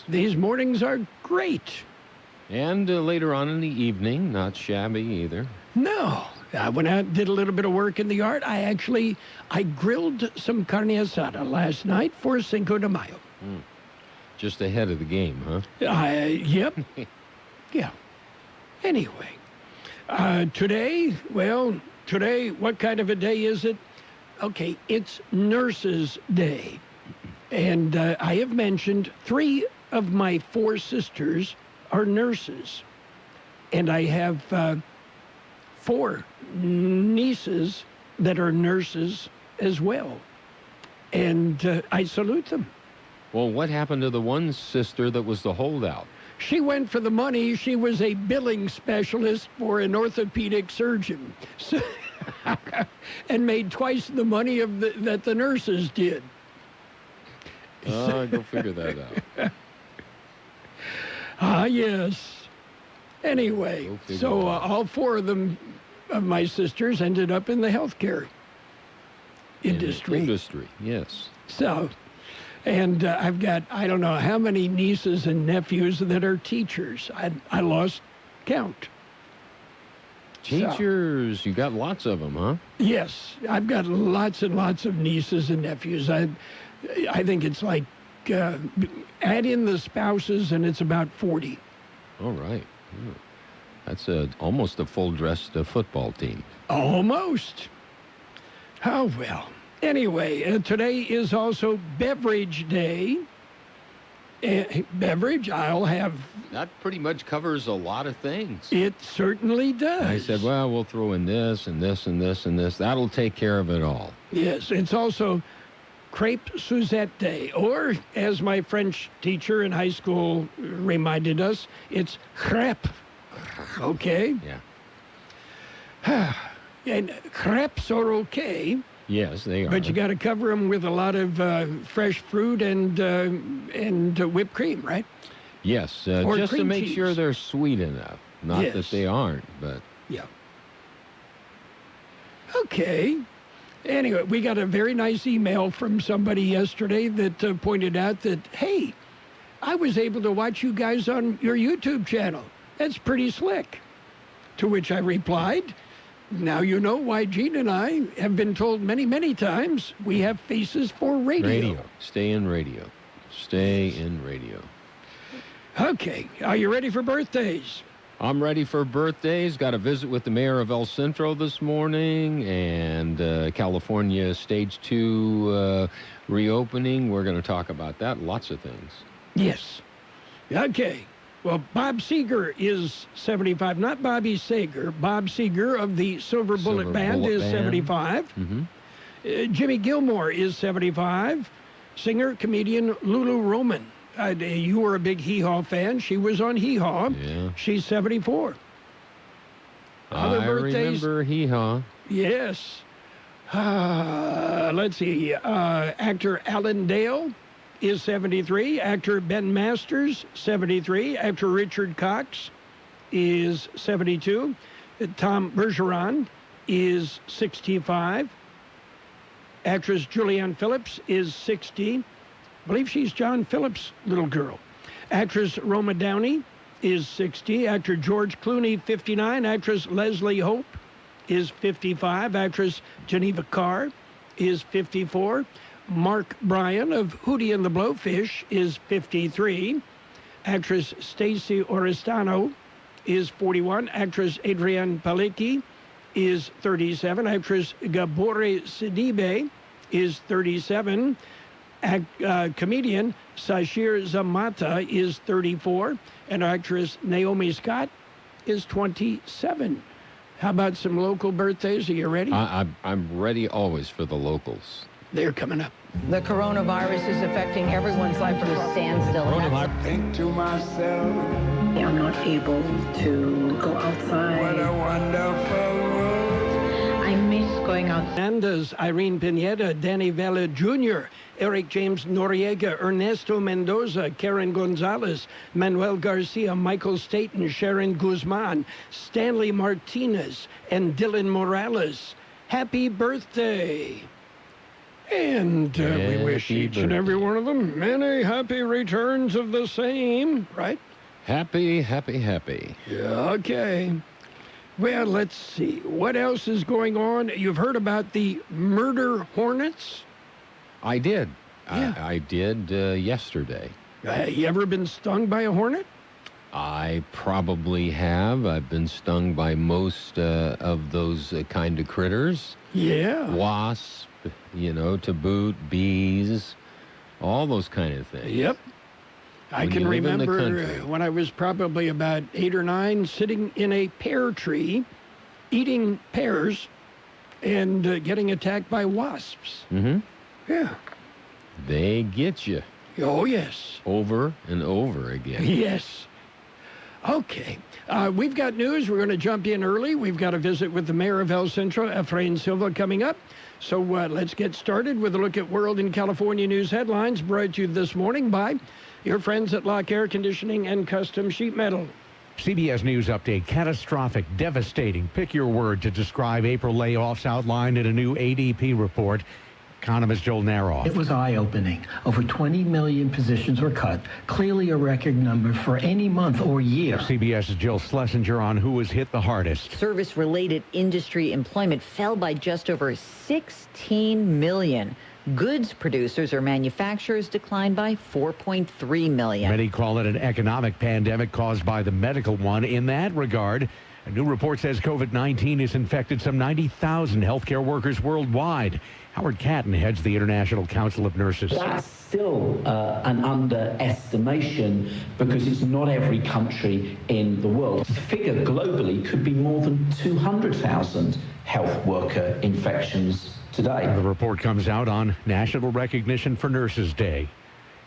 these mornings are great. And later on in the evening, not shabby either. No, I went out and did a little bit of work in the yard. I grilled some carne asada last night for Cinco de Mayo. Just ahead of the game, huh? Yep. Yeah. Anyway, today, what kind of a day is it? Okay, it's Nurses' Day. And I have mentioned 3 of my 4 sisters are nurses. And I have 4 nieces that are nurses as well. And I salute them. Well, what happened to the one sister that was the holdout? She went for the money. She was a billing specialist for an orthopedic surgeon. So and made twice the money that the nurses did. Go figure that out. Yes. Anyway, so all 4 of my sisters ended up in the healthcare industry. Yes. So, and I've got, I don't know how many nieces and nephews that are teachers. I lost count. Teachers, you got lots of them, huh? Yes, I've got lots and lots of nieces and nephews. I think it's like, add in the spouses, and it's about 40. All right. That's almost a full-dressed football team. Almost. Oh, well. Anyway, today is also Beverage Day. Beverage, I'll have... That pretty much covers a lot of things. It certainly does. I said, well, we'll throw in this and this and this and this. That'll take care of it all. Yes, it's also Crepe Suzette Day, or as my French teacher in high school reminded us, it's crepe. Okay? Yeah. And crepes are okay. Yes, they are. But you got to cover them with a lot of fresh fruit and whipped cream, right? Yes, just to make sure they're sweet enough. Not that they aren't, but... Yeah. Okay. Anyway, we got a very nice email from somebody yesterday that pointed out that, hey, I was able to watch you guys on your YouTube channel. That's pretty slick. To which I replied, now you know why Gene and I have been told many, many times we have faces for radio. Stay in radio. Stay in radio. Okay. Are you ready for birthdays? I'm ready for birthdays. Got a visit with the mayor of El Centro this morning, and California Stage 2 reopening. We're going to talk about that. Lots of things. Yes. Okay. Well, Bob Seger is 75. Not Bobby Sager. Bob Seger of the Silver Bullet Band is 75. Mm-hmm. Jimmy Gilmore is 75. Singer, comedian Lulu Roman. You were a big Hee Haw fan. She was on Hee Haw. Yeah. She's 74. I remember Hee Haw. Yes. Let's see. Actor Alan Dale is 73. Actor Ben Masters, 73. Actor Richard Cox is 72. Tom Bergeron is 65. Actress Julianne Phillips is 60. I believe she's John Phillips' little girl. Actress Roma Downey is 60. Actor George Clooney, 59. Actress Leslie Hope is 55. Actress Geneva Carr is 54. Mark Bryan of Hootie and the Blowfish is 53. Actress Stacey Oristano is 41. Actress Adrienne Palicki is 37. Actress Gabore Sidibe is 37. Comedian Sashir Zamata is 34. And actress Naomi Scott is 27. How about some local birthdays? Are you ready? I'm ready always for the locals. They're coming up. The coronavirus is affecting everyone's life from a standstill. I think to myself, I'm not able to go outside. what a wonderful world. I miss going outside. Fernandez, Irene Pineda, Danny Vela Jr., Eric James Noriega, Ernesto Mendoza, Karen Gonzalez, Manuel Garcia, Michael Staten, Sharon Guzman, Stanley Martinez, and Dylan Morales. Happy birthday. And we wish Happy each and every one of them many happy returns of the same, right? Happy, happy, happy. Yeah, okay. Well, let's see. What else is going on? You've heard about the murder hornets? I did. Yeah. I did yesterday. You ever been stung by a hornet? I probably have. I've been stung by most of those kind of critters. Yeah. Wasp, to boot, bees, all those kind of things. Yep. I When can you live in the remember country. when I was probably about 8 or 9, sitting in a pear tree, eating pears, and getting attacked by wasps. Mm-hmm. Yeah. They get you Oh, yes. over and over again. Yes. Okay. We've got news. We're going to jump in early. We've got a visit with the mayor of El Centro, Efrain Silva, coming up. So let's get started with a look at World and California news headlines brought to you this morning by your friends at Lock Air Conditioning and Custom Sheet Metal. CBS News update: catastrophic, devastating. Pick your word to describe April layoffs outlined in a new ADP report. Economist Joel Naroff. It was eye-opening. Over 20 million positions were cut, clearly a record number for any month or year. CBS's Jill Schlesinger on who was hit the hardest. Service-related industry employment fell by just over 16 million. Goods producers or manufacturers declined by 4.3 million. Many call it an economic pandemic caused by the medical one. In that regard, a new report says COVID-19 has infected some 90,000 healthcare workers worldwide. Howard Catton heads the International Council of Nurses. That's still an underestimation because it's not every country in the world. The figure globally could be more than 200,000 health worker infections today. The report comes out on National Recognition for Nurses Day.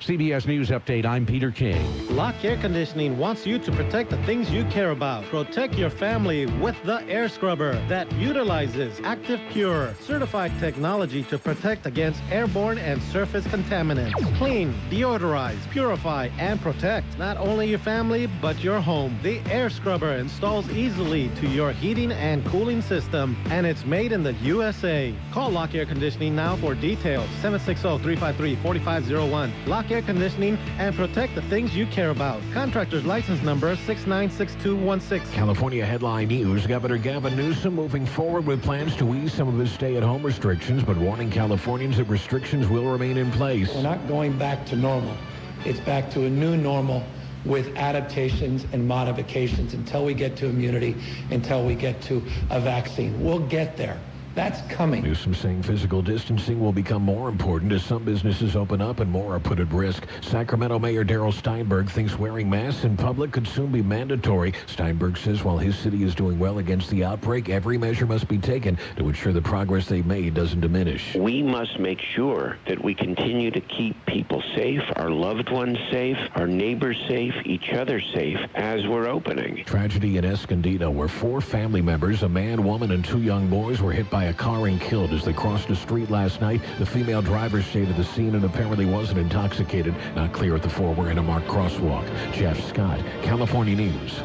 CBS News Update, I'm Peter King. Lock Air Conditioning wants you to protect the things you care about. Protect your family with the air scrubber that utilizes Active Pure, certified technology to protect against airborne and surface contaminants. Clean, deodorize, purify, and protect not only your family, but your home. The air scrubber installs easily to your heating and cooling system, and it's made in the USA. Call Lock Air Conditioning now for details. 760-353-4501. Lock Air Conditioning, and protect the things you care about. Contractor's license number 696216. California headline news: Governor Gavin Newsom moving forward with plans to ease some of his stay-at-home restrictions, but warning Californians that restrictions will remain in place. We're not going back to normal. It's back to a new normal with adaptations and modifications until we get to immunity, until we get to a vaccine. We'll get there. That's coming. Newsom saying physical distancing will become more important as some businesses open up and more are put at risk. Sacramento Mayor Darrell Steinberg thinks wearing masks in public could soon be mandatory. Steinberg says while his city is doing well against the outbreak, every measure must be taken to ensure the progress they've made doesn't diminish. We must make sure that we continue to keep people safe, our loved ones safe, our neighbors safe, each other safe as we're opening. Tragedy in Escondido where 4 family members, a man, woman, and 2 young boys were hit by a car and killed as they crossed the street last night. The female driver stayed at the scene and apparently wasn't intoxicated. Not clear if the 4 were in a marked crosswalk. Jeff Scott, California News.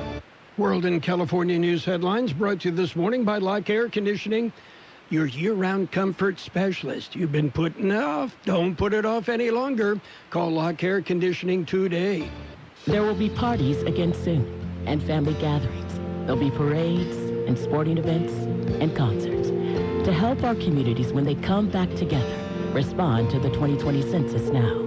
World and California news headlines brought to you this morning by Lock Air Conditioning, your year-round comfort specialist. You've been putting it off. Don't put it off any longer. Call Lock Air Conditioning today. There will be parties again soon and family gatherings. There'll be parades and sporting events and concerts. To help our communities when they come back together, respond to the 2020 census now.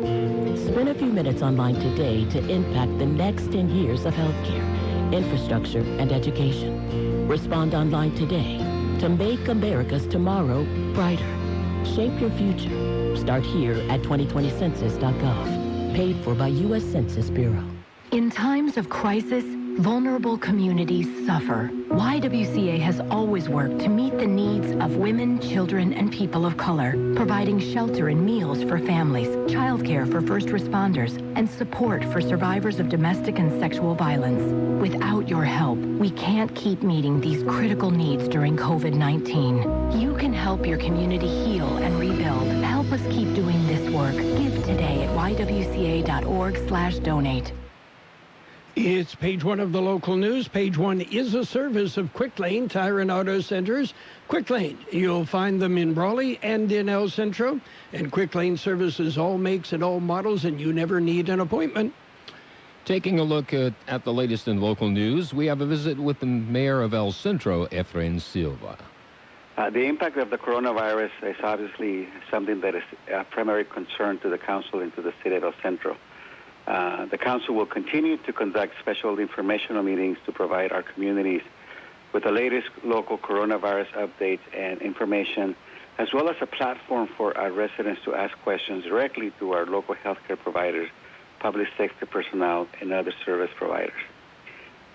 Spend a few minutes online today to impact the next 10 years of healthcare, infrastructure, and education. Respond online today to make America's tomorrow brighter. Shape your future. Start here at 2020census.gov. Paid for by U.S. Census Bureau. In times of crisis, vulnerable communities suffer. YWCA has always worked to meet the needs of women, children, and people of color, providing shelter and meals for families, childcare for first responders, and support for survivors of domestic and sexual violence. Without your help, we can't keep meeting these critical needs during COVID-19. You can help your community heal and rebuild. Help us keep doing this work. Give today at ywca.org/donate. It's page one of the local news. Page one is a service of Quick Lane Tire and Auto Centers. Quick Lane, you'll find them in Brawley and in El Centro. And Quick Lane services all makes and all models, and you never need an appointment. Taking a look at the latest in local news, we have a visit with the mayor of El Centro, Efrain Silva. The impact of the coronavirus is obviously something that is a primary concern to the council and to the city of El Centro. The council will continue to conduct special informational meetings to provide our communities with the latest local coronavirus updates and information, as well as a platform for our residents to ask questions directly to our local healthcare providers, public sector personnel, and other service providers.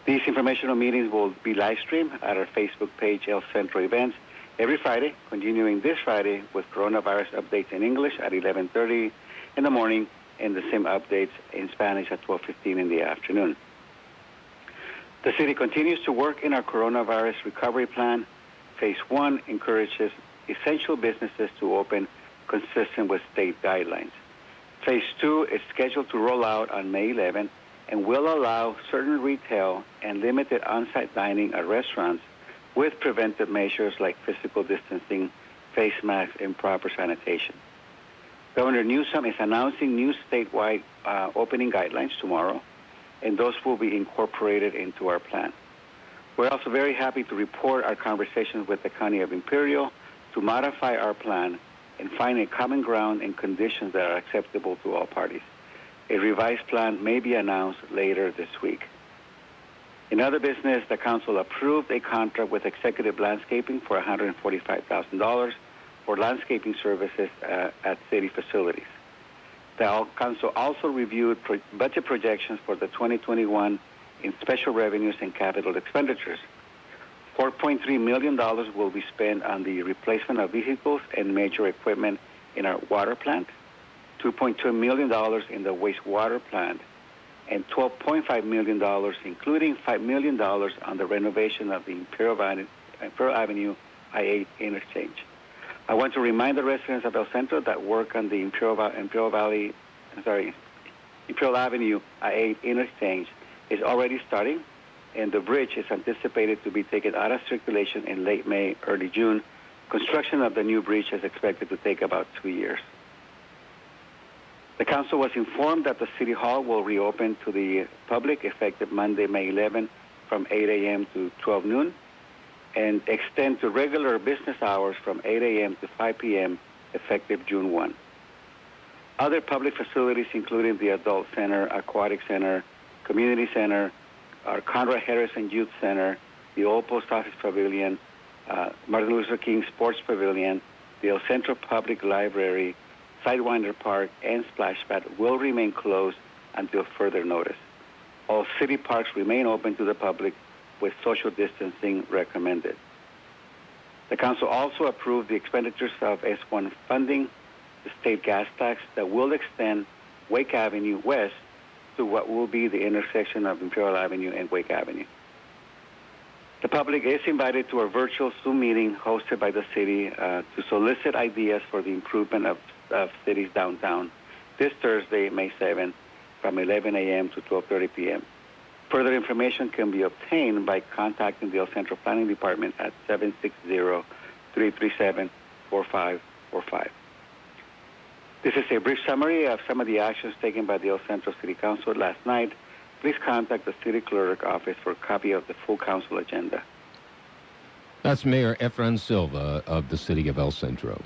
These informational meetings will be live streamed at our Facebook page, El Centro Events, every Friday, continuing this Friday with coronavirus updates in English at 11:30 in the morning, and the same updates in Spanish at 12:15 in the afternoon. The city continues to work in our coronavirus recovery plan. Phase 1 encourages essential businesses to open consistent with state guidelines. Phase 2 is scheduled to roll out on May 11 and will allow certain retail and limited on-site dining at restaurants with preventive measures like physical distancing, face masks, and proper sanitation. Governor Newsom is announcing new statewide opening guidelines tomorrow, and those will be incorporated into our plan. We're also very happy to report our conversations with the County of Imperial to modify our plan and find a common ground and conditions that are acceptable to all parties. A revised plan may be announced later this week. In other business, the council approved a contract with Executive Landscaping for $145,000 for landscaping services at city facilities. The council also reviewed budget projections for the 2021 in special revenues and capital expenditures. $4.3 million will be spent on the replacement of vehicles and major equipment in our water plant, $2.2 million in the wastewater plant, and $12.5 million, including $5 million on the renovation of the Imperial Avenue I-8 interchange. I want to remind the residents of El Centro that work on the Imperial Avenue I-8 interchange is already starting, and the bridge is anticipated to be taken out of circulation in late May, early June. Construction of the new bridge is expected to take about 2 years. The council was informed that the City Hall will reopen to the public effective Monday, May 11 from 8 a.m. to 12 noon and extend to regular business hours from 8 a.m. to 5 p.m. effective June 1. Other public facilities, including the Adult Center, Aquatic Center, Community Center, our Conrad Harrison Youth Center, the Old Post Office Pavilion, Martin Luther King Sports Pavilion, the El Centro Public Library, Sidewinder Park, and Splash Pad will remain closed until further notice. All city parks remain open to the public with social distancing recommended. The council also approved the expenditures of S1 funding, the state gas tax that will extend Wake Avenue west to what will be the intersection of Imperial Avenue and Wake Avenue. The public is invited to a virtual Zoom meeting hosted by the city to solicit ideas for the improvement of city's downtown this Thursday, May 7, from 11 a.m. to 12:30 p.m. Further information can be obtained by contacting the El Centro Planning Department at 760-337-4545. This is a brief summary of some of the actions taken by the El Centro City Council last night. Please contact the City Clerk office for a copy of the full council agenda. That's Mayor Efrain Silva of the City of El Centro.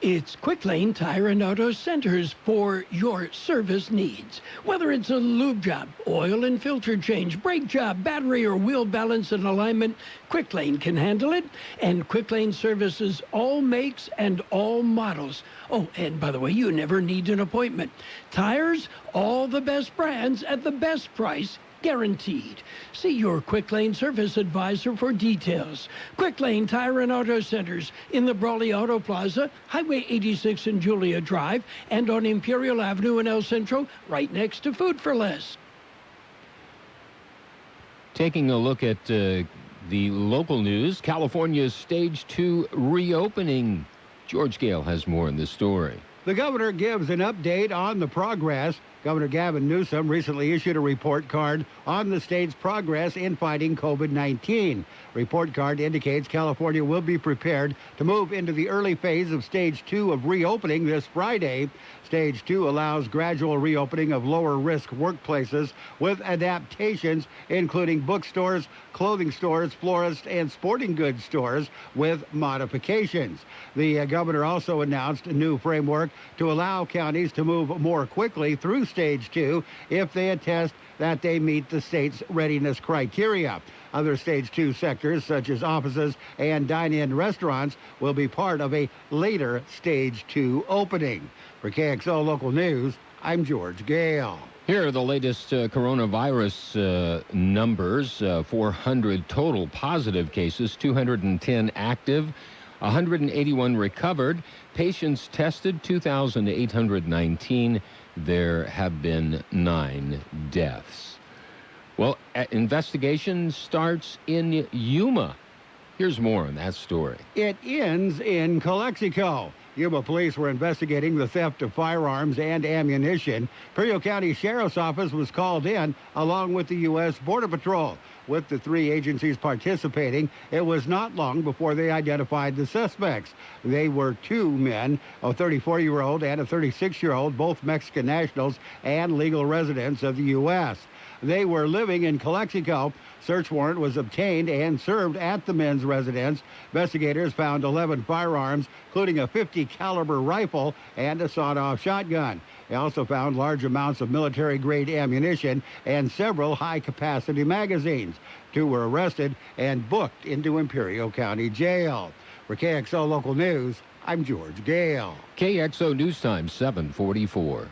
It's Quick Lane Tire and Auto Centers for your service needs. Whether it's a lube job, oil and filter change, brake job, battery or wheel balance and alignment, Quick Lane can handle it. And Quick Lane services all makes and all models. Oh, and by the way, you never need an appointment. Tires, all the best brands at the best price, guaranteed. See your Quick Lane service advisor for details. Quick Lane Tire and Auto Centers in the Brawley Auto Plaza, Highway 86 and Julia Drive, and on Imperial Avenue in El Centro, right next to Food for Less. Taking a look at the local news, California's Stage 2 reopening. George Gale has more in this story. The governor gives an update on the progress. Governor Gavin Newsom recently issued a report card on the state's progress in fighting COVID-19. Report card indicates California will be prepared to move into the early phase of Stage 2 of reopening this Friday. Stage 2 allows gradual reopening of lower-risk workplaces with adaptations, including bookstores, clothing stores, florists, and sporting goods stores with modifications. The governor also announced a new framework to allow counties to move more quickly through Stage 2 if they attest that they meet the state's readiness criteria. Other Stage 2 sectors, such as offices and dine-in restaurants, will be part of a later Stage 2 opening. For KXO Local News, I'm George Gale. Here are the latest coronavirus numbers. 400 total positive cases, 210 active, 181 recovered. Patients tested, 2,819. There have been 9 deaths. Well, investigation starts in Yuma. Here's more on that story. It ends in Calexico. Yuma police were investigating the theft of firearms and ammunition. Imperial County Sheriff's Office was called in along with the U.S. Border Patrol. With the 3 agencies participating, it was not long before they identified the suspects. They were 2 men, a 34-year-old and a 36-year-old, both Mexican nationals and legal residents of the U.S. They were living in Calexico. Search warrant was obtained and served at the men's residence. Investigators found 11 firearms, including a .50 caliber rifle and a sawed-off shotgun. They also found large amounts of military-grade ammunition and several high-capacity magazines. 2 were arrested and booked into Imperial County Jail. For KXO Local News, I'm George Gale. KXO News Time, 7:44.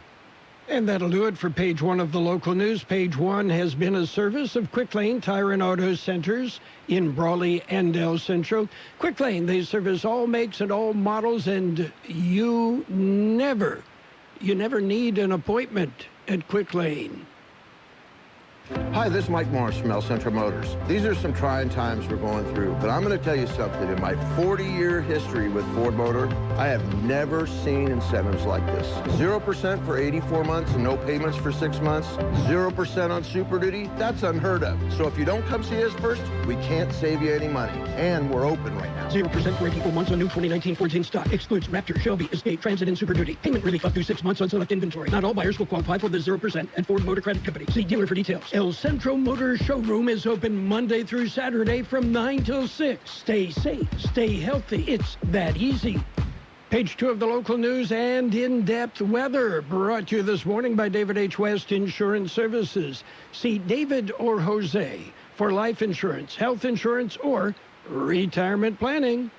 And that'll do it for page 1 of the local news. Page 1 has been a service of Quick Lane Tire and Auto Centers in Brawley and El Centro. Quick Lane, they service all makes and all models, and you never need an appointment at Quick Lane. Hi, this is Mike Morris from El Centro Motors. These are some trying times we're going through, but I'm going to tell you something. In my 40-year history with Ford Motor, I have never seen incentives like this. 0% for 84 months and no payments for 6 months. 0% on Super Duty. That's unheard of. So if you don't come see us first, we can't save you any money. And we're open right now. 0% for 84 months on new 2019 Fords in stock. Excludes Raptor, Shelby, Escape, Transit, and Super Duty. Payment relief up to 6 months on select inventory. Not all buyers will qualify for the 0% and Ford Motor Credit Company. See dealer for details. El Centro Motor Showroom is open Monday through Saturday from 9 till 6. Stay safe, stay healthy. It's that easy. Page 2 of the local news and in-depth weather brought to you this morning by David H. West Insurance Services. See David or Jose for life insurance, health insurance, or retirement planning.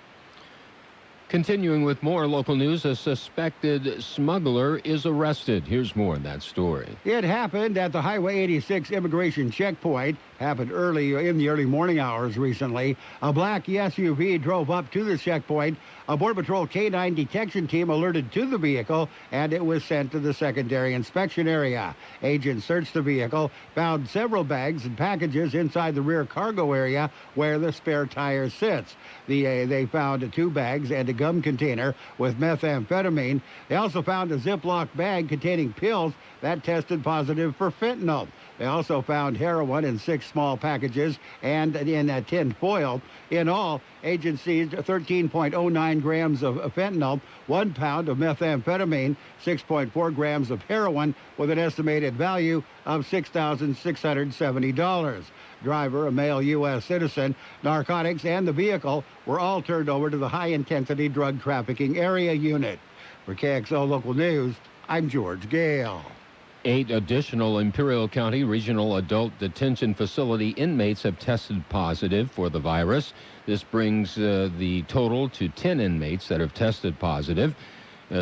Continuing with more local news, a suspected smuggler is arrested. Here's more on that story. It happened at the Highway 86 immigration checkpoint. Happened early in the early morning hours recently. A black SUV drove up to the checkpoint. A Border Patrol K-9 detection team alerted to the vehicle, and it was sent to the secondary inspection area. Agents searched the vehicle, found several bags and packages inside the rear cargo area where the spare tire sits. They found 2 bags and a gum container with methamphetamine. They also found a Ziploc bag containing pills that tested positive for fentanyl. They also found heroin in 6 small packages and in a tin foil. In all, agents seized 13.09 grams of fentanyl, 1 pound of methamphetamine, 6.4 grams of heroin with an estimated value of $6,670. Driver, a male U.S. citizen, narcotics, and the vehicle were all turned over to the high-intensity drug trafficking area unit. For KXO Local News, I'm George Gale. 8 additional Imperial County Regional Adult Detention Facility inmates have tested positive for the virus. This brings the total to 10 inmates that have tested positive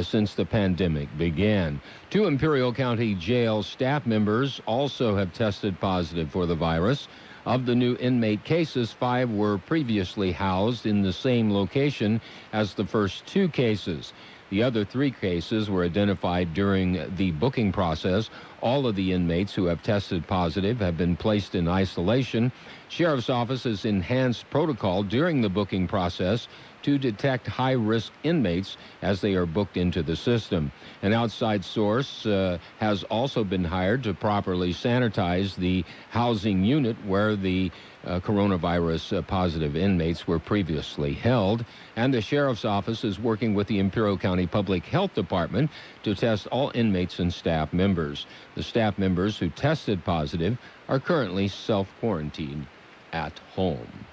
since the pandemic began. 2 Imperial County Jail staff members also have tested positive for the virus. Of the new inmate cases, 5 were previously housed in the same location as the first 2 cases. The other 3 cases were identified during the booking process. All of the inmates who have tested positive have been placed in isolation. Sheriff's Office has enhanced protocol during the booking process to detect high-risk inmates as they are booked into the system. An outside source has also been hired to properly sanitize the housing unit where the coronavirus positive inmates were previously held. And the sheriff's office is working with the Imperial County Public Health Department to test all inmates and staff members. The staff members who tested positive are currently self-quarantined at home.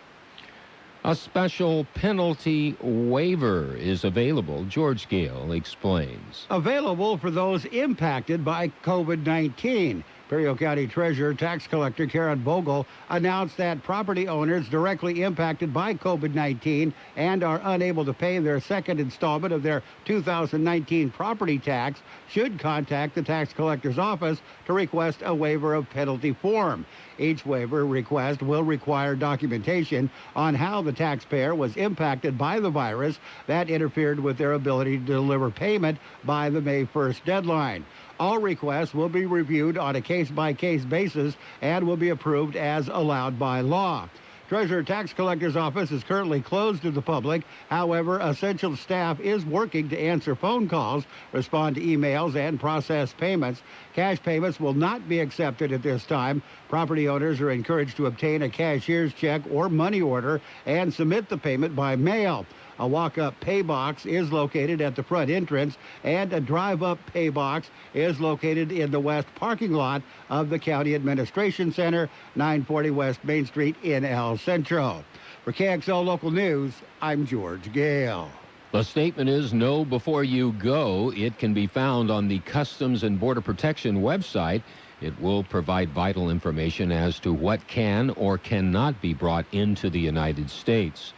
A special penalty waiver is available. George Gale explains. Available for those impacted by COVID-19. Imperial County Treasurer Tax Collector Karen Bogle announced that property owners directly impacted by COVID-19 and are unable to pay their second installment of their 2019 property tax should contact the tax collector's office to request a waiver of penalty form. Each waiver request will require documentation on how the taxpayer was impacted by the virus that interfered with their ability to deliver payment by the May 1st deadline. All requests will be reviewed on a case-by-case basis and will be approved as allowed by law. Treasurer Tax Collector's office is currently closed to the public. However, essential staff is working to answer phone calls, respond to emails, and process payments. Cash payments will not be accepted at this time. Property owners are encouraged to obtain a cashier's check or money order and submit the payment by mail. A walk-up pay box is located at the front entrance, and a drive-up pay box is located in the west parking lot of the County Administration Center, 940 West Main Street in El Centro. For KXO Local News, I'm George Gale. The statement is know before you go. It can be found on the Customs and Border Protection website. It will provide vital information as to what can or cannot be brought into the United States.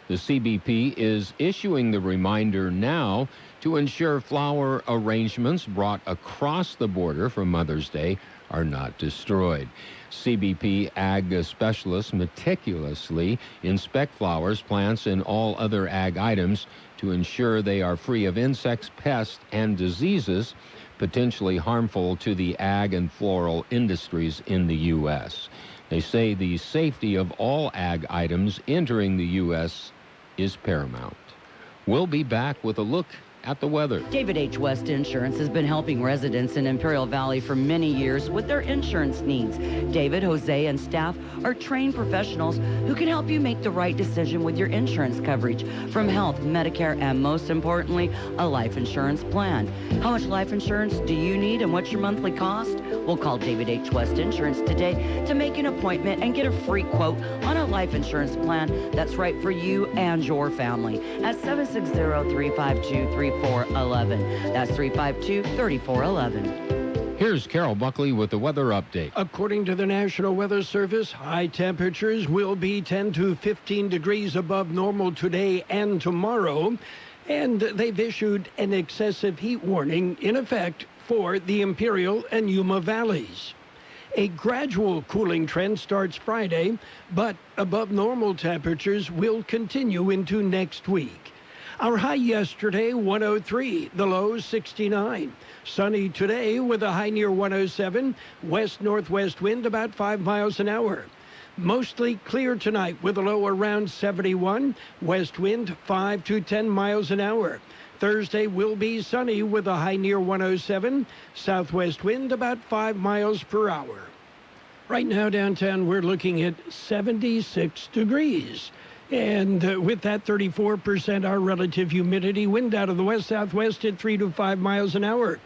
The CBP is issuing the reminder now to ensure flower arrangements brought across the border for Mother's Day are not destroyed. CBP ag specialists meticulously inspect flowers, plants, and all other ag items to ensure they are free of insects, pests, and diseases potentially harmful to the ag and floral industries in the U.S. They say the safety of all ag items entering the U.S. is paramount. We'll be back with a look at the weather. David H. West Insurance has been helping residents in Imperial Valley for many years with their insurance needs. David, Jose, and staff are trained professionals who can help you make the right decision with your insurance coverage, from health, Medicare, and most importantly, a life insurance plan. How much life insurance do you need and what's your monthly cost? We'll call David H. West Insurance today to make an appointment and get a free quote on a life insurance plan that's right for you and your family at 760-352-3411. That's 352-3411. Here's Carroll Buckley with the weather update. According to the National Weather Service, high temperatures will be 10 to 15 degrees above normal today and tomorrow. And they've issued an excessive heat warning in effect for the Imperial and Yuma valleys. A gradual cooling trend starts Friday, but above normal temperatures will continue into next week. Our high yesterday, 103, the low 69. Sunny today with a high near 107, west-northwest wind about 5 miles an hour. Mostly clear tonight with a low around 71, west wind 5 to 10 miles an hour. Thursday will be sunny with a high near 107, southwest wind about 5 miles per hour. Right now downtown we're looking at 76 degrees. And with that 34% our relative humidity, wind out of the west-southwest at 3 to 5 miles an hour.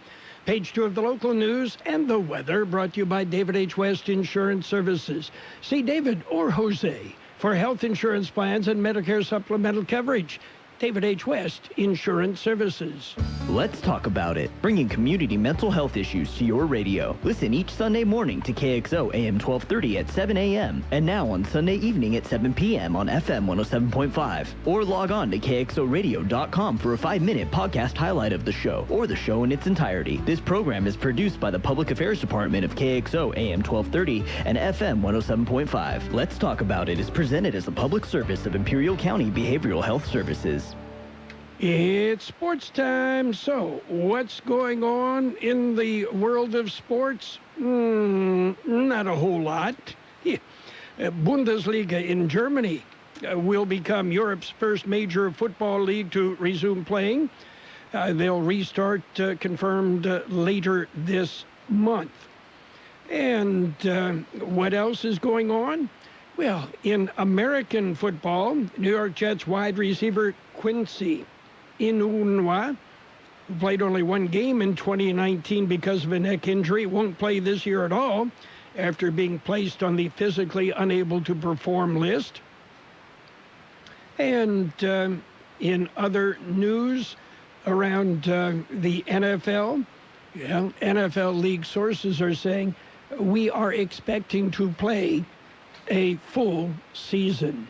Page 2 of the local news and the weather brought to you by David H. West Insurance Services. See David or Jose for health insurance plans and Medicare supplemental coverage. David H. West Insurance Services. Let's talk about it. Bringing community mental health issues to your radio. Listen each Sunday morning to KXO AM 1230 at 7 a.m. and now on Sunday evening at 7 p.m. on FM 107.5. Or log on to KXORadio.com for a 5-minute podcast highlight of the show or the show in its entirety. This program is produced by the Public Affairs Department of KXO AM 1230 and FM 107.5. Let's Talk About It is presented as a public service of Imperial County Behavioral Health Services. It's sports time. So, what's going on in the world of sports? Not a whole lot. Bundesliga in Germany. will become Europe's first major football league to resume playing. They'll restart, confirmed later this month. And what else is going on? Well, in American football, New York Jets wide receiver Quincy Enunwa, who played only one game in 2019 because of a neck injury, won't play this year at all after being placed on the physically unable to perform list. And in other news around the NFL, NFL league sources are saying we are expecting to play a full season.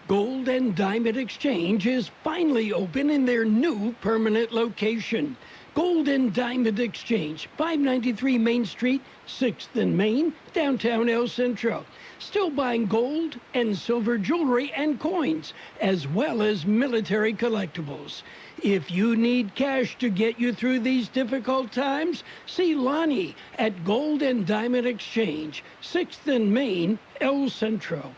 Gold and Diamond Exchange is finally open in their new permanent location. Gold and Diamond Exchange, 593 Main Street, 6th and Main, downtown El Centro. Still buying gold and silver jewelry and coins, as well as military collectibles. If you need cash to get you through these difficult times, see Lonnie at Gold and Diamond Exchange, 6th and Main, El Centro.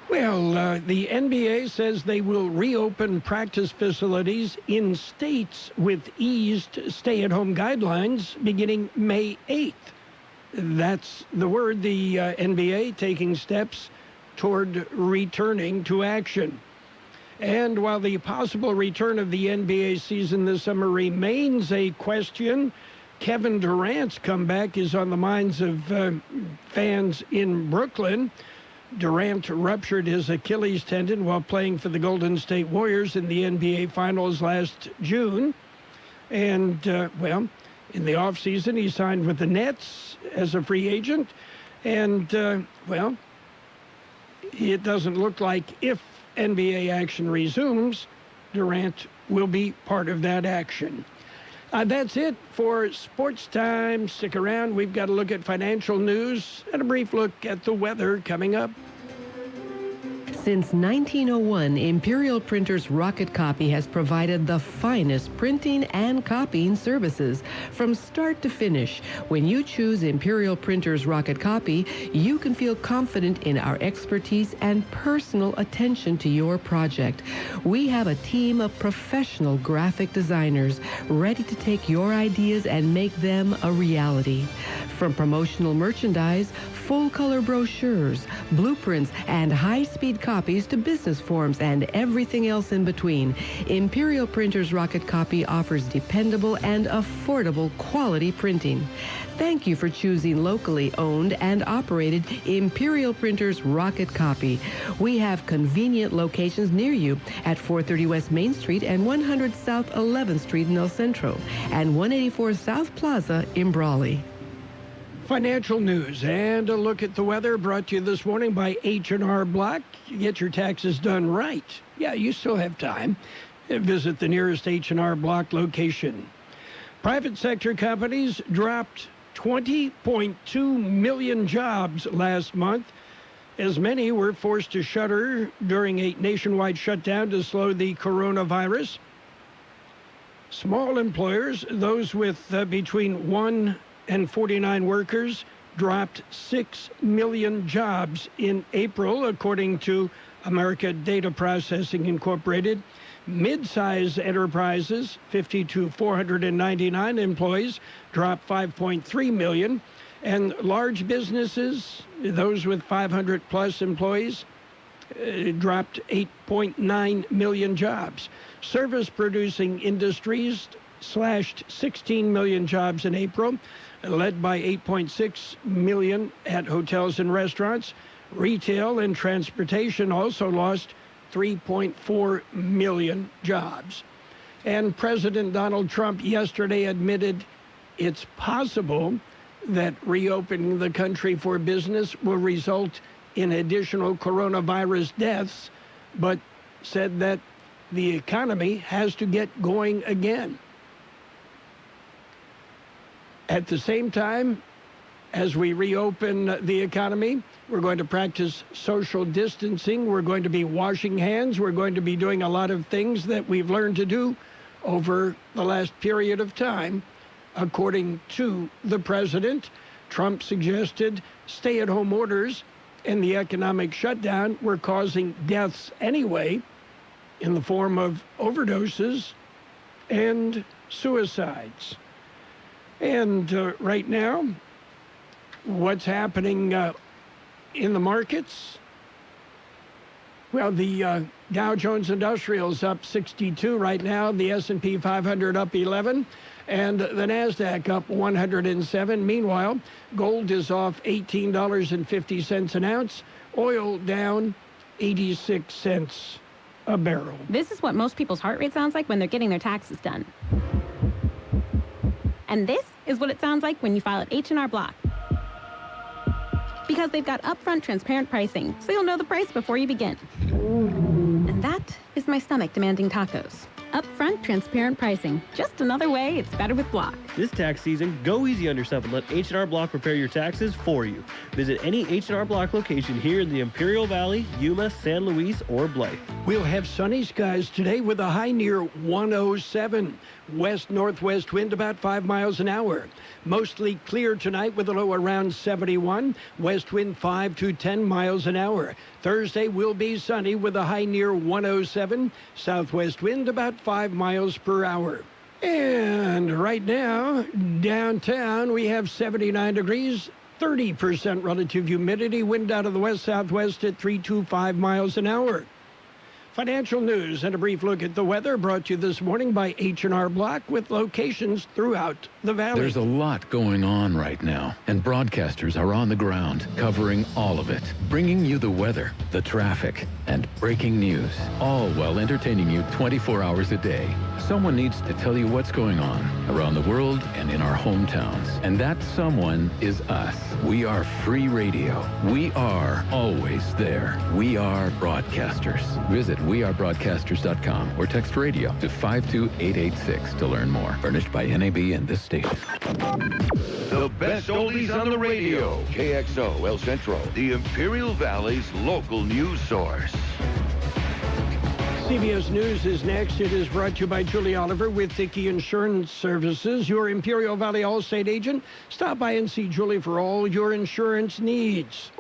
Well, the NBA says they will reopen practice facilities in states with eased stay-at-home guidelines beginning May 8th. That's the word, the NBA taking steps toward returning to action. And while the possible return of the NBA season this summer remains a question, Kevin Durant's comeback is on the minds of fans in Brooklyn. Durant ruptured his Achilles tendon while playing for the Golden State Warriors in the NBA Finals last June. And, well, in the offseason, he signed with the Nets as a free agent. And, well, it doesn't look like if NBA action resumes, Durant will be part of that action. That's it for Sports Time. Stick around. We've got a look at financial news and a brief look at the weather coming up. Since 1901, Imperial Printers Rocket Copy has provided the finest printing and copying services from start to finish. When you choose Imperial Printers Rocket Copy, you can feel confident in our expertise and personal attention to your project. We have a team of professional graphic designers ready to take your ideas and make them a reality. From promotional merchandise, full-color brochures, blueprints, and high-speed copies to business forms and everything else in between, Imperial Printers Rocket Copy offers dependable and affordable quality printing. Thank you for choosing locally owned and operated Imperial Printers Rocket Copy. We have convenient locations near you at 430 West Main Street and 100 South 11th Street in El Centro and 184 South Plaza in Brawley. Financial news and a look at the weather brought to you this morning by H&R Block. You get your taxes done right. Yeah, you still have time. Visit the nearest H&R Block location. Private sector companies dropped 20.2 million jobs last month, as many were forced to shutter during a nationwide shutdown to slow the coronavirus. Small employers, those with between 1 and 49 workers, dropped 6 million jobs in April, according to America Data Processing Incorporated. Mid-size enterprises, 50 to 499 employees, dropped 5.3 million. And large businesses, those with 500 plus employees, dropped 8.9 million jobs. Service-producing industries slashed 16 million jobs in April, led by 8.6 million at hotels and restaurants. Retail and transportation also lost 3.4 million jobs. And President Donald Trump yesterday admitted it's possible that reopening the country for business will result in additional coronavirus deaths, but said that the economy has to get going again. At the same time, as we reopen the economy, we're going to practice social distancing. We're going to be washing hands. We're going to be doing a lot of things that we've learned to do over the last period of time. According to the president, Trump suggested stay-at-home orders and the economic shutdown were causing deaths anyway in the form of overdoses and suicides. And right now, what's happening in the markets? Well, the Dow Jones Industrial's up 62 right now, the S&P 500 up 11, and the NASDAQ up 107. Meanwhile, gold is off $18.50 an ounce, oil down 86 cents a barrel. This is what most people's heart rate sounds like when they're getting their taxes done. And this is what it sounds like when you file at H&R Block. Because they've got upfront, transparent pricing, so you'll know the price before you begin. And that is my stomach demanding tacos. Upfront, transparent pricing. Just another way it's better with Block. This tax season, go easy on yourself and let H&R Block prepare your taxes for you. Visit any H&R Block location here in the Imperial Valley, Yuma, San Luis, or Blythe. We'll have sunny skies today with a high near 107. West-northwest wind about 5 miles an hour. Mostly clear tonight with a low around 71. West wind 5 to 10 miles an hour. Thursday will be sunny with a high near 107. Southwest wind about 5 miles per hour. And right now, downtown, we have 79 degrees, 30% relative humidity, wind out of the west-southwest at 325 miles an hour. Financial news and a brief look at the weather brought to you this morning by H&R Block with locations throughout the valley. There's a lot going on right now, and broadcasters are on the ground covering all of it, bringing you the weather, the traffic, and breaking news, all while entertaining you 24 hours a day. Someone needs to tell you what's going on around the world and in our hometowns, and that someone is us. We are free radio. We are always there. We are broadcasters. Visit wearebroadcasters.com or text radio to 52886 to learn more. Furnished by NAB and this station. The best oldies on the radio. KXO El Centro, the Imperial Valley's local news source. CBS News is next. It is brought to you by Julie Oliver with Dickey Insurance Services, your Imperial Valley Allstate agent. Stop by and see Julie for all your insurance needs.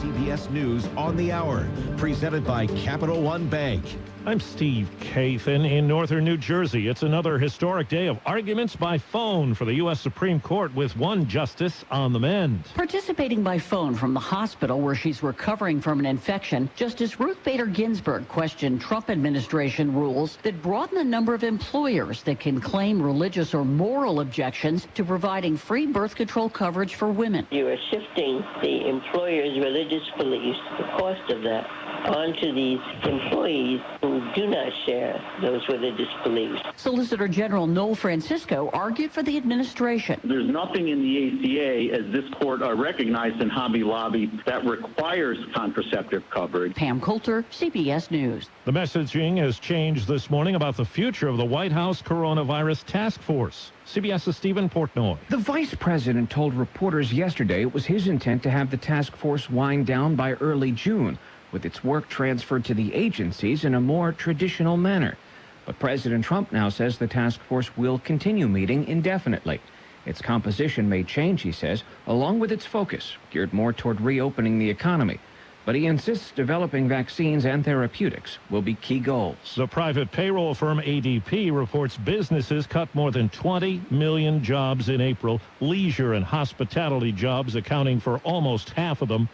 CBS News on the Hour, presented by Capital One Bank. I'm Steve Kathan in northern New Jersey. It's another historic day of arguments by phone for the U.S. Supreme Court with one justice on the mend. Participating by phone from the hospital where she's recovering from an infection, Justice Ruth Bader Ginsburg questioned Trump administration rules that broaden the number of employers that can claim religious or moral objections to providing free birth control coverage for women. You are shifting the employer's religious beliefs, the cost of that, onto these employees who do not share those religious beliefs. Solicitor General Noel Francisco argued for the administration. There's nothing in the ACA, as this court recognized in Hobby Lobby, that requires contraceptive coverage. Pam Coulter, CBS News. The messaging has changed this morning about the future of the White House Coronavirus Task Force. CBS's Stephen Portnoy. The vice president told reporters yesterday it was his intent to have the task force wind down by early June, with its work transferred to the agencies in a more traditional manner. But President Trump now says the task force will continue meeting indefinitely. Its composition may change, he says, along with its focus, geared more toward reopening the economy. But he insists developing vaccines and therapeutics will be key goals. The private payroll firm ADP reports businesses cut more than 20 million jobs in April, leisure and hospitality jobs accounting for almost half of them.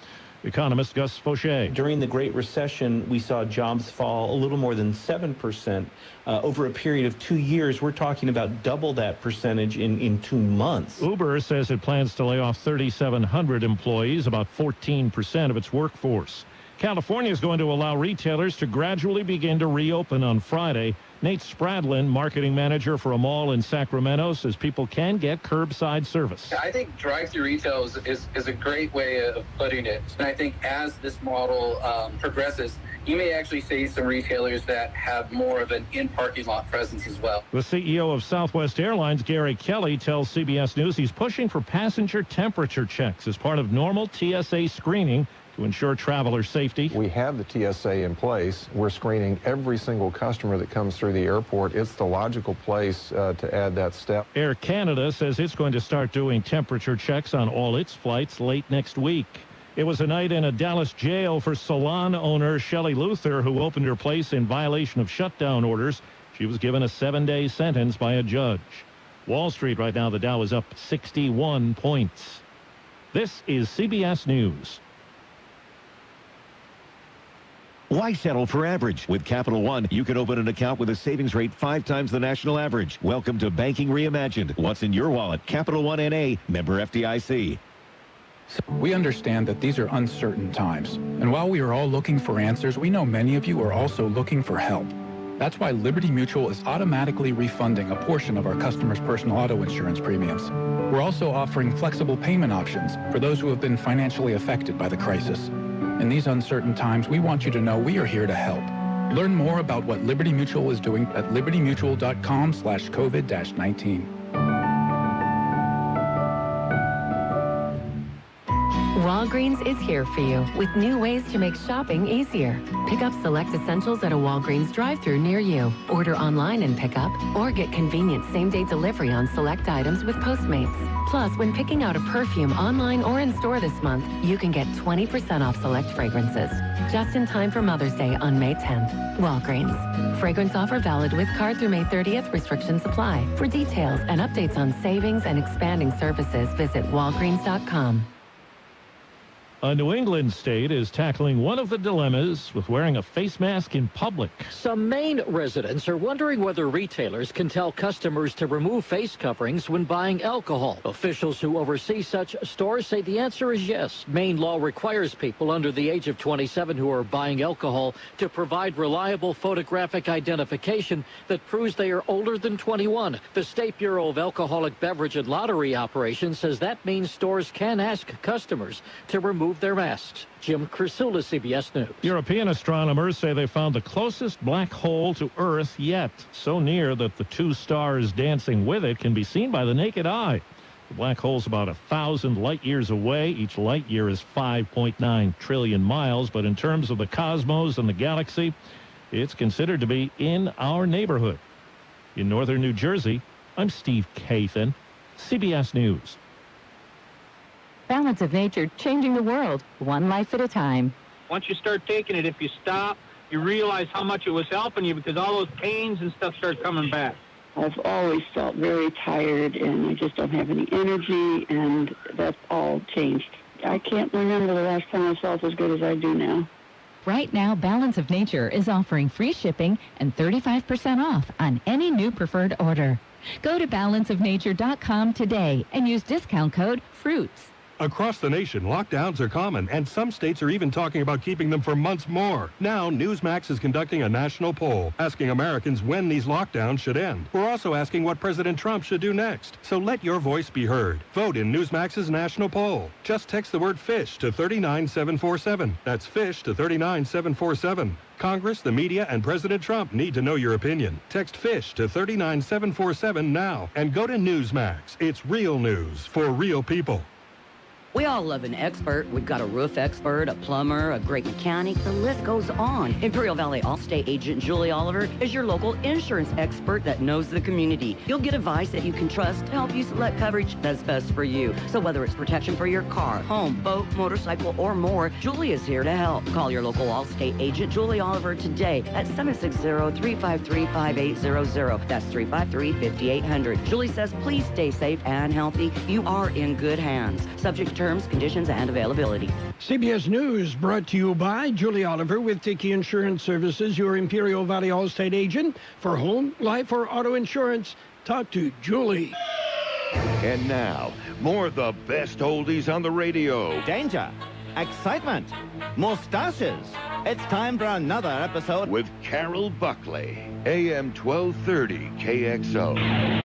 Economist Gus Fauché. During the Great Recession, we saw jobs fall a little more than 7%. Over a period of 2 years, we're talking about double that percentage in 2 months. Uber says it plans to lay off 3,700 employees, about 14% of its workforce. California is going to allow retailers to gradually begin to reopen on Friday. Nate Spradlin, marketing manager for a mall in Sacramento, says people can get curbside service. I think drive-through retail is a great way of putting it. And I think as this model progresses, you may actually see some retailers that have more of an in-parking lot presence as well. The CEO of Southwest Airlines, Gary Kelly, tells CBS News he's pushing for passenger temperature checks as part of normal TSA screening to ensure traveler safety. We have the TSA in place. We're screening every single customer that comes through the airport. It's the logical place to add that step. Air Canada says it's going to start doing temperature checks on all its flights late next week. It was a night in a Dallas jail for salon owner Shelley Luther, who opened her place in violation of shutdown orders. She was given a 7-day sentence by a judge. Wall Street right now, the Dow is up 61 points. This is CBS News. Why settle for average? With Capital One, you can open an account with a savings rate 5 times the national average. Welcome to Banking Reimagined. What's in your wallet? Capital One N.A., member FDIC. We understand that these are uncertain times. And while we are all looking for answers, we know many of you are also looking for help. That's why Liberty Mutual is automatically refunding a portion of our customers' personal auto insurance premiums. We're also offering flexible payment options for those who have been financially affected by the crisis. In these uncertain times, we want you to know we are here to help. Learn more about what Liberty Mutual is doing at libertymutual.com/COVID-19. Walgreens is here for you with new ways to make shopping easier. Pick up select essentials at a Walgreens drive-thru near you. Order online and pick up, or get convenient same-day delivery on select items with Postmates. Plus, when picking out a perfume online or in store this month, you can get 20% off select fragrances. Just in time for Mother's Day on May 10th. Walgreens. Fragrance offer valid with card through May 30th. Restrictions apply. For details and updates on savings and expanding services, visit walgreens.com. A New England state is tackling one of the dilemmas with wearing a face mask in public. Some Maine residents are wondering whether retailers can tell customers to remove face coverings when buying alcohol. Officials who oversee such stores say the answer is yes. Maine law requires people under the age of 27 who are buying alcohol to provide reliable photographic identification that proves they are older than 21. The State Bureau of Alcoholic Beverage and Lottery Operations says that means stores can ask customers to remove their masks. Jim Crisula, CBS News. European astronomers say they found the closest black hole to Earth yet, so near that the 2 stars dancing with it can be seen by the naked eye. The black hole's about 1,000 light years away. Each light year is 5.9 trillion miles, but in terms of the cosmos and the galaxy, it's considered to be in our neighborhood. In northern New Jersey, I'm Steve Kathan, CBS News. Balance of Nature, changing the world, one life at a time. Once you start taking it, if you stop, you realize how much it was helping you because all those pains and stuff start coming back. I've always felt very tired, and I just don't have any energy, and that's all changed. I can't remember the last time I felt as good as I do now. Right now, Balance of Nature is offering free shipping and 35% off on any new preferred order. Go to balanceofnature.com today and use discount code FRUITS. Across the nation, lockdowns are common, and some states are even talking about keeping them for months more. Now, Newsmax is conducting a national poll, asking Americans when these lockdowns should end. We're also asking what President Trump should do next. So let your voice be heard. Vote in Newsmax's national poll. Just text the word FISH to 39747. That's FISH to 39747. Congress, the media, and President Trump need to know your opinion. Text FISH to 39747 now and go to Newsmax. It's real news for real people. We all love an expert. We've got a roof expert, a plumber, a great mechanic. The list goes on. Imperial Valley Allstate agent Julie Oliver is your local insurance expert that knows the community. You'll get advice that you can trust to help you select coverage that's best for you. So whether it's protection for your car, home, boat, motorcycle, or more, Julie is here to help. Call your local Allstate agent Julie Oliver today at 760-353-5800. That's 353-5800. Julie says, please stay safe and healthy. You are in good hands. Subject to terms, conditions, and availability. CBS News brought to you by Julie Oliver with Dickey Insurance Services, your Imperial Valley Allstate agent for home, life, or auto insurance. Talk to Julie. And now, more of the best oldies on the radio. Danger, excitement, mustaches. It's time for another episode with Carroll Buckley, AM 1230 KXO.